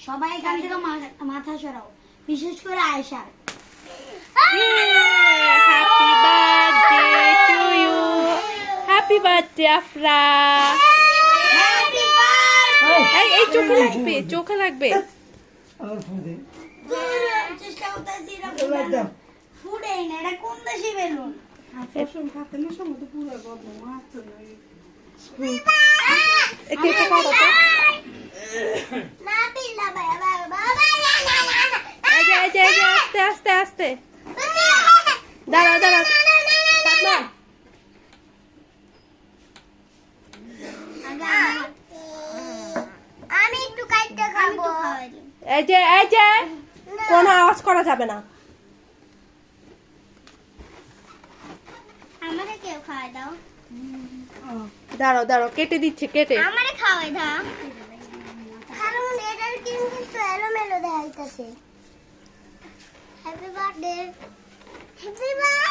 সবাই এখান থেকে মাথা সরাও, বিশেষ করে Ayesha. Happy birthday to you, happy birthday Afra. এই চোখে লাগবে, চোখে লাগবে। চেষ্টা করতেছি ফুডেই না, এটা কোন দেশি বেলুন? কেটে কাটো তো। আস্তে আস্তে আস্তে, দাঁড়াও দাঁড়াও। আমি একটু কাটতে খাবো। এই যে কোনো আওয়াজ করা যাবে না। আমারে কেউ খাওয়াই দাও। দাঁড়াও দাঁড়াও, কেটে দিচ্ছে, কেটে। আমারে খাওয়াই দাও, কারণ এটার কিন্তু এলোমেলো দেখাইতেছে। Happy birthday, happy birthday.